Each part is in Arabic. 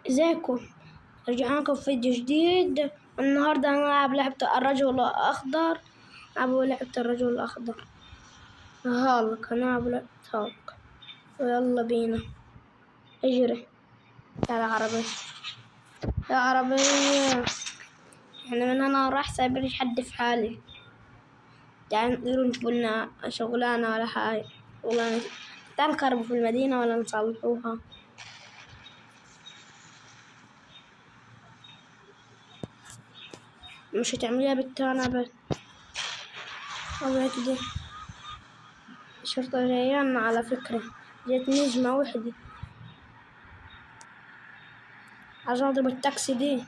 ازيكم؟ رجعنا لكم فيديو جديد. النهارده هنلعب لعبة الرجل الأخضر. لعبة الرجل الأخضر هالك، هنلعب لعبة هالك. ويلا بينا، اجري يا العربية يا عربية. احنا من هنا راح سايبين حد في حالي. تعال نقدروا نشوفوا لنا شغلانة ولا حاجة. شغلانة تعال نخربوا في المدينة ولا نصلحوها. مش هتعمليها بالتانى بس كده. الشرطة جايانا على فكرة، جت نجمة وحدة عشان أضرب التاكسي دي.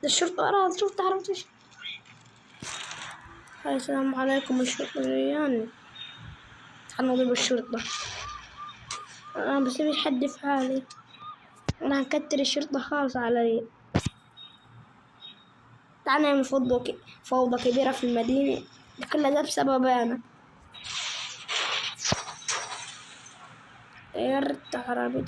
الشرطة وراها، الشرطة حرمتش. السلام عليكم، الشرطة جاياني. تعالوا نضرب الشرطة. أنا بسيبش حد في حالي، أنا هكتر الشرطة خالص علي. تعال نعمل فوضى كبيرة في المدينة، كل ده بسبب أنا. غيرت عربية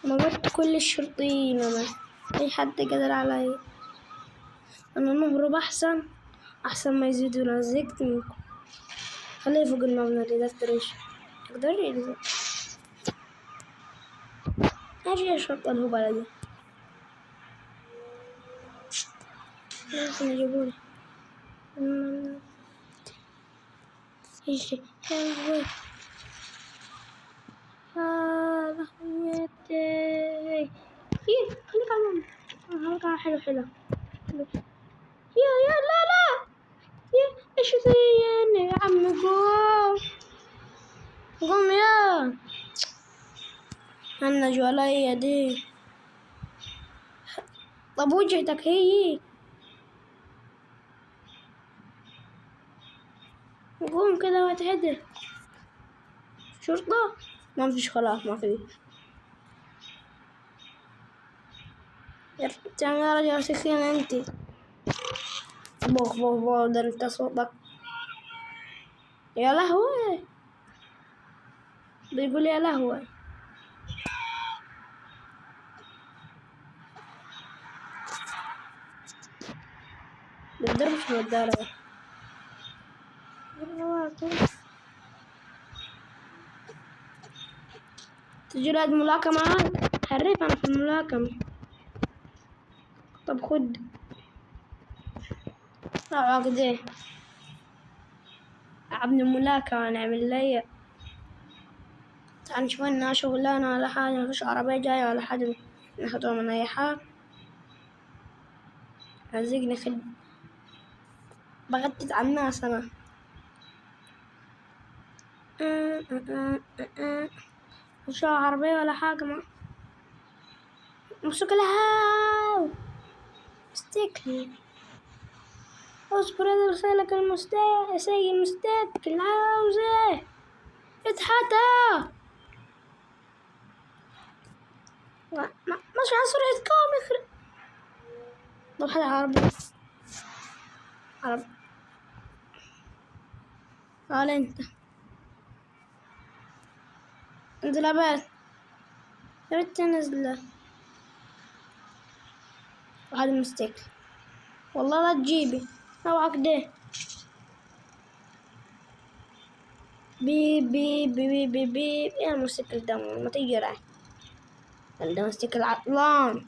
موتت كل الشرطيين. أنا أي حد قدر علي. أنا نهرب أحسن ما يزيدونا. زهقت منكم. خليه فوق المبنى اللي دفترش يقدر يلزم. أجي الشرطة الهبلة دي لازم يجيبولي. يجري يا لهوي يا لهويتي. خليك على الماما. خليك على حلو. يا لا يا ايش زيني يا عم. قوم يا النجوى عليا دي. طب وجهتك هي. قوم كده واتهدى. شرطة ما فيش، خلاص ما فيش. يا رجل سخين انت. بوخ ده انت صوتك. يا لهوي بيقول يا لهوي. بالضرب في الدارة. تجي لعب ملاكمة. حريف أنا في الملاكمة. طب خد كده. لعبني ملاكمة نعمل لي. تعال نشوف لنا شغلانة ولا حاجة. مفيش عربية جاية ولا حاجة ناخدها من أي حاجة. عزيقني بغتت على الناس أنا. مفيش عربية ولا حاجة. ما امسك لها استيكلي. اصبر انا رسالك سي المستقل عاوزة اتحدى. مش على سرعة يخرب. طب حدا عربي قال انت لاباس. يا ريت نزله. وهذا مستيكل والله لا تجيبي اوعك ده. بيب بيب بيب بيب بيب. يا الموتوسيكل ده ما تجري. ده موتوسيكل عطلان.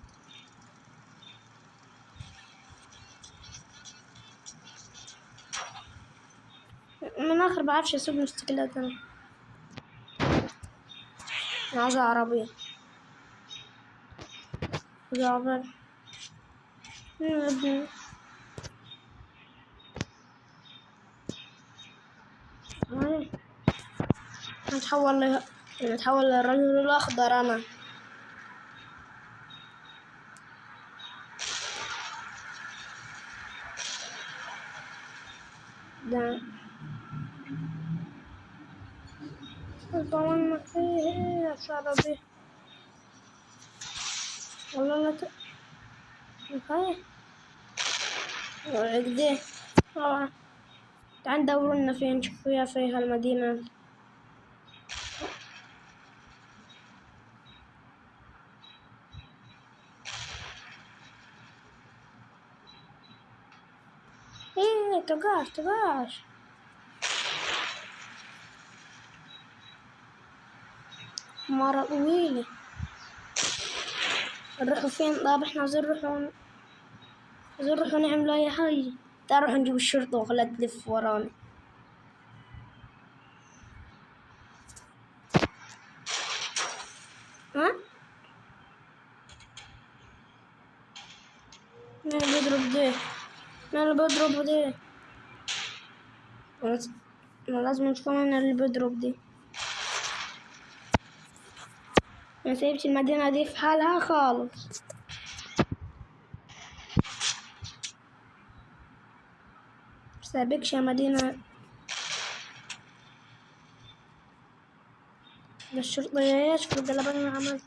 من آخر بعرفش أسوق موتوسيكلات أنا. عايزة عربية. عربية نتحول للرجل الأخضر أنا. ده طبعا ما فيه عربية والله لا خايف. كده. تعال ندور لنا فين نشوف فيها المدينة. ايه توقعش مرة طويلة. نروحوا فين؟ طب احنا عايزين نروحوا نعملوا اي حاجة. تعال نروح نجيب الشرطة وخلها تلف ورانا. ها؟ مين اللي بيضرب ده؟ أنا لازم نشوف مين اللي بيضرب دي. ما سيبش المدينة دي في حالها خالص. سابقش المدينة. الشرطة يشوفوا القلبان اللي عمل.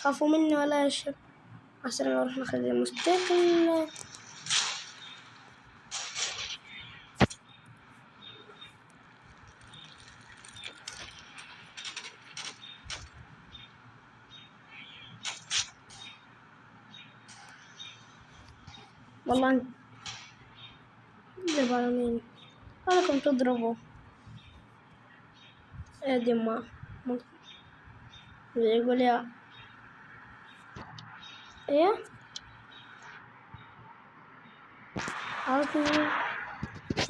خافوا مني ولا يشوف. عشان نروح ناخذ المستقل. والله جبالة مين قالكم تضربوا. ادي ما يقول يا ايه عرفني.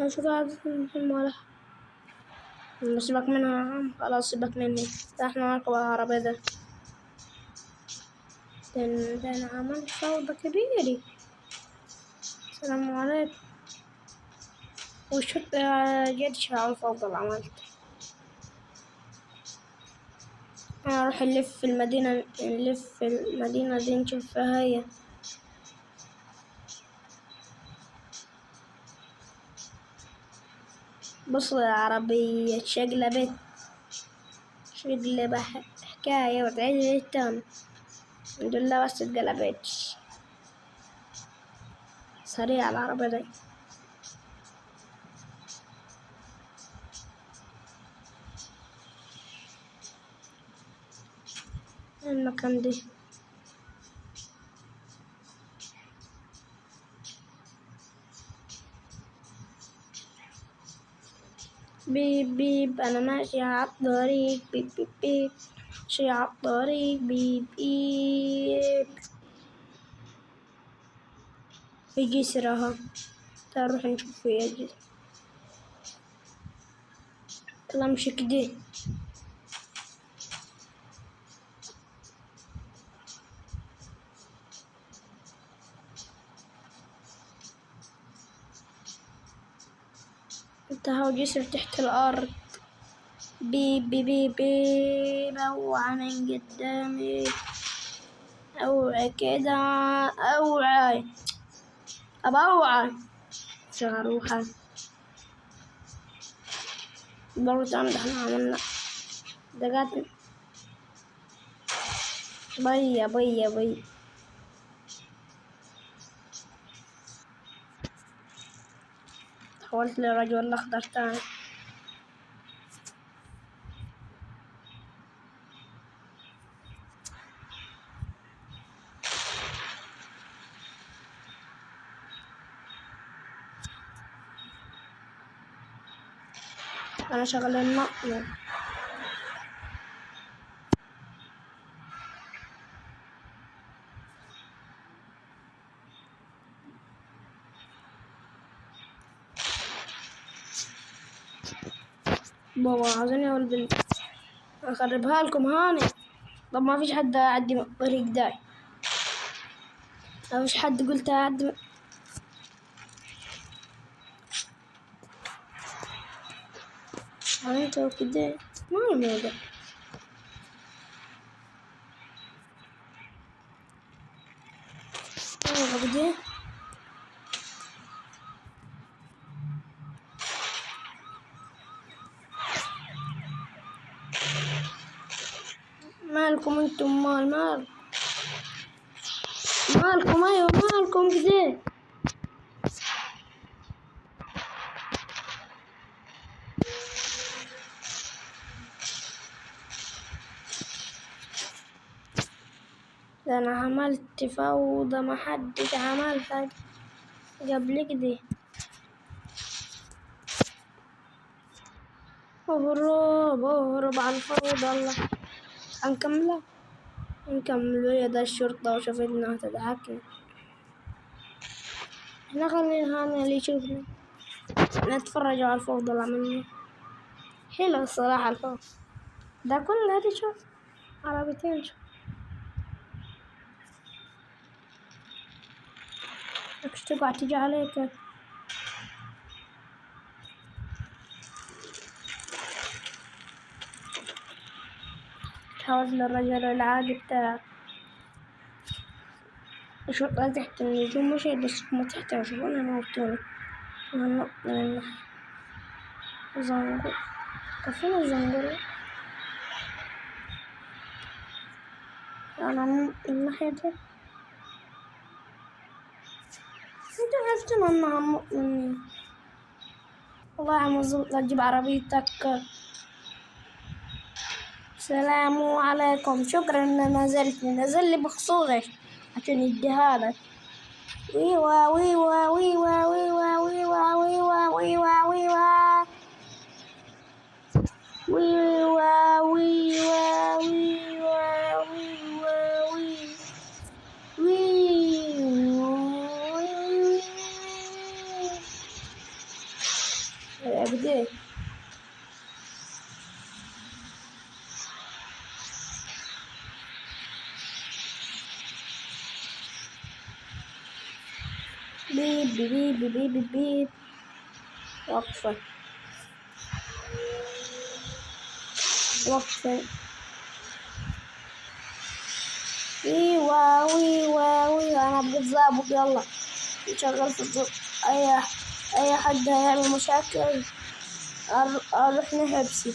شوف عرفني المالح. سيبك منها خلاص سيبك مني. احنا نركب العربية ده. ده انا عملت فوضى كبيرة. السلام عليكم. والشرطة جدش على الفوضى اللي عملت. انا اروح نلف في المدينة دي نشوف فيها هي. بص العربية شقلبت حكاية وتعيد التاني. الحمد لله بس اتقلبتش. سريعة العربية دي. المكان دي بيب بيب أنا ماشي عالطريق. بيب بيب بيب ماشي عالطريق. بيب بيب في جسر اهو. تعال نروح نشوف فيها جسر. يلا امشي كده. انت هو جسر تحت الأرض. بيب بيب بيب بيب اوعى من قدامي. اوعى كده. اوعى ابا اوعى شغروحة. برضه احنا عملنا دقات. بي تحولت لرجل أخضر تاني. أنا شغل المقلب. بابا عاوزين يا البنت أخربها لكم هاني. طب ما فيش حد يعدي من الطريق داي. ما فيش حد قلت يعدي. انت وكده ما الموضوع. كده مالكم انتم مالكم ايوه مالكم كده. ده أنا عملت فوضى محدش عملها قبل كده. اهرب اهرب على الفوضى. الله، هنكملها يا ده الشرطة وشافتنا هتدعكنا. احنا خلينا هنا اللي يشوفنا نتفرج على الفوضى اللي عملنا. حلو الصراحة الفوضى ده كل هادي. شوف عربيتين، شوف مش تقع تيجي عليك. تحاول للرجل العادي بتاعك. الشرطة تحت النجوم مش بس هما تحت يشوفونا يموتونا. وننط من الناحية زنقر. كفينا الزنقر. أنا من الناحية دي. انت عرفتنا انها هموت مني. والله يا عم الزبط لا تجيب عربيتك. السلام عليكم، شكرا ان نزل لي بخصوصك عشان يديها لك. ويوا ويوا ويوا ويوا ويوا ويوا ويوا ويوا ويوا ويوا ويوا ويوا بدي بيب بيب بيب بيب بيب. وقفة ويوا ويوا ويوا. انا بقيت ظابط. يلا نشغل في الضوء. اي حد هيعمل مشاكل اروح نحبسي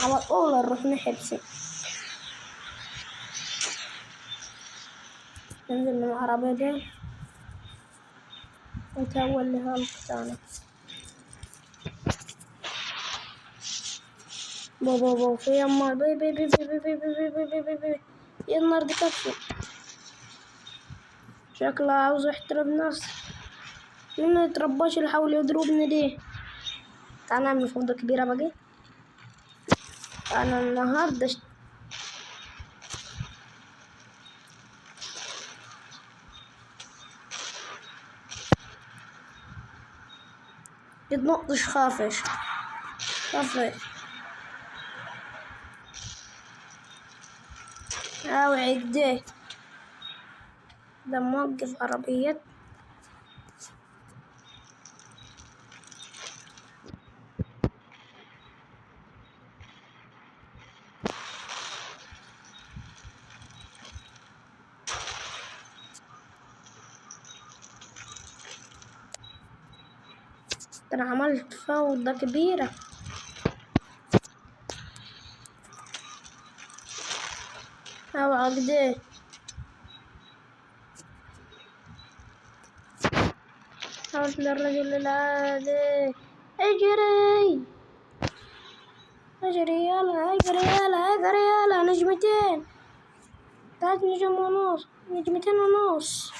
على طول. نروح نحبسي. ننزل من العربية دي ونتهول لها القطانة. بابا في يما بي بي بي بي بي بي بي بي بي بي بي. يا النار دي كفي. شكلها عاوز يحترم نفسه. مين ما يترباش اللي حاول يضربني دي. تعال نعمل فوضى كبيرة بقى. أنا النهاردة يتنقش. خافش اوعي كده. ده موقف عربيات. انا عملت فوضى كبيرة. اوعى كده. حاولت للرجل العادي. اجري يلا اجري يلا. نجمتين 3 نجوم ونص. 2 نجوم ونص.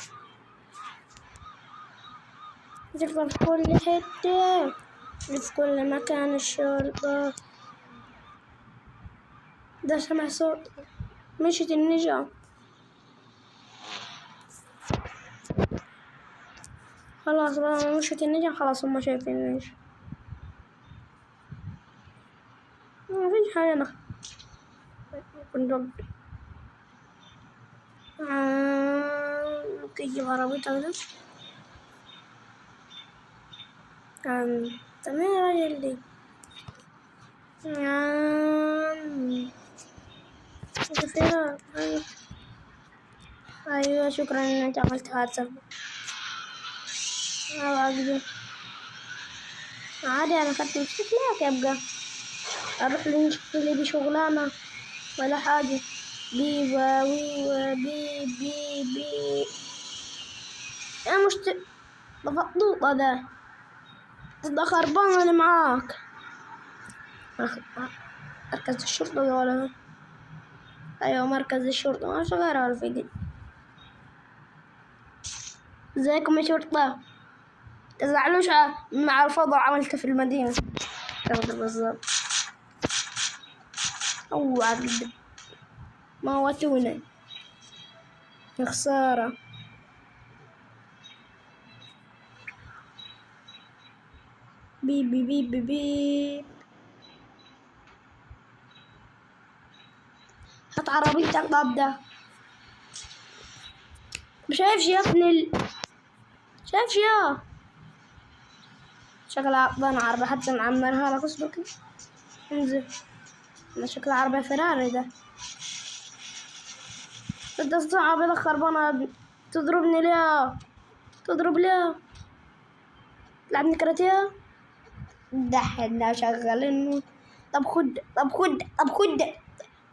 تفضل في كل حتة. في كل مكان الشرطة. ده سمع صوت. مشيت النجم. خلاص بقى مشيت النجم. خلاص هما شايفين النجم. مفيش حاجة. أنا كنت تيجي عربيتك ده. تمام يا راجل دي. كثيرة. أيوة شكرا إن أنت عملت حادثة. عادي أنا خدت موتوسيكلات. يبقى أروح نشوف لي بشغلانة ولا حاجة. بيبا ويوا بي بي بي. يا ده فطوطة. ده خربان اللي معاك. مركز الشرطة ولا أيوة مركز الشرطة ما شغال الفيديو. ازيكم يا شرطة؟ تزعلوش مع الفوضى عملته في المدينة كذا بالظبط. عقد موتونا يا خسارة. بيب بيب بيب بيب بيب. هات عربيتك ضده. شايفش يا ابني شايفش يا شكلها عقبان عربية حتى نعمرها لك. اصبر كده انزل. ده شكلها عربية فيراري ده. انت عربية خربانة. تضربني ليه؟ تضرب ليه؟ تلعبني كاراتيه؟ ده احنا شغالين. طب خد طب خد طب خد.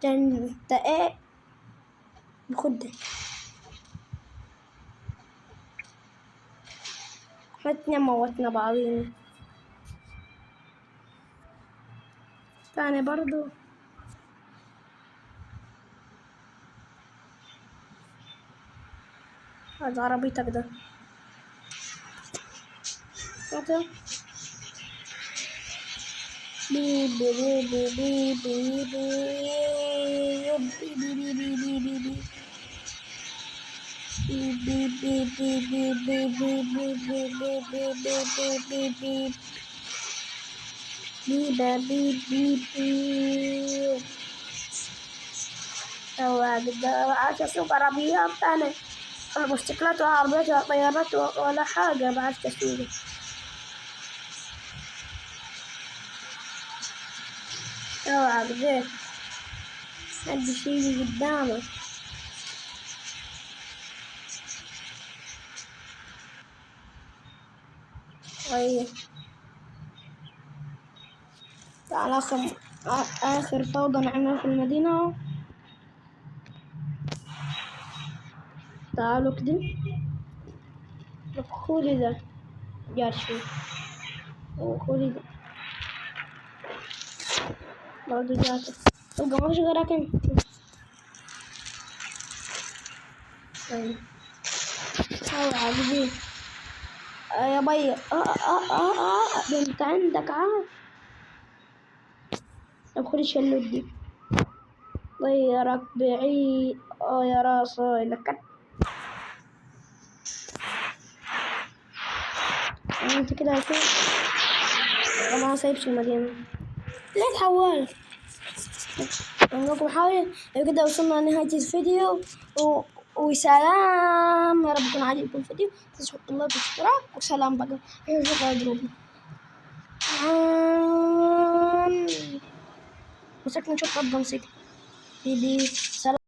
انت ايه؟ خد. احنا موتنا بعضينا تاني برضو. هذا عربيتك ده. انت بي بي بي بي بي بي عاش اسوق عربيات انا. الموتوسيكلات وعربيات وطيارات ولا حاجة بعد كسوق. اوعى كده حد يجي قدامه. طيب تعال آخر فوضى نعملها في المدينة. تعالوا كده. خولي ده جاشي وخولي ده برضو جاته. تبقى مش غيرك انت. طيب اوعى كده يا بي. ده انت عندك عاد. طب خد الشلوت دي. طيرك بعيد يا راسي لك. انت كده هتكون ما سايبش المدينة. ليه تحولت؟ نقول حاول كده. وصلنا لنهاية الفيديو وسلام. يا رب يكون عجبكم الفيديو. تنسوا اللايك والاشتراك وسلام بقى. شكرا جروبي. مسكنا نشوف ربنا نسيت. سلام.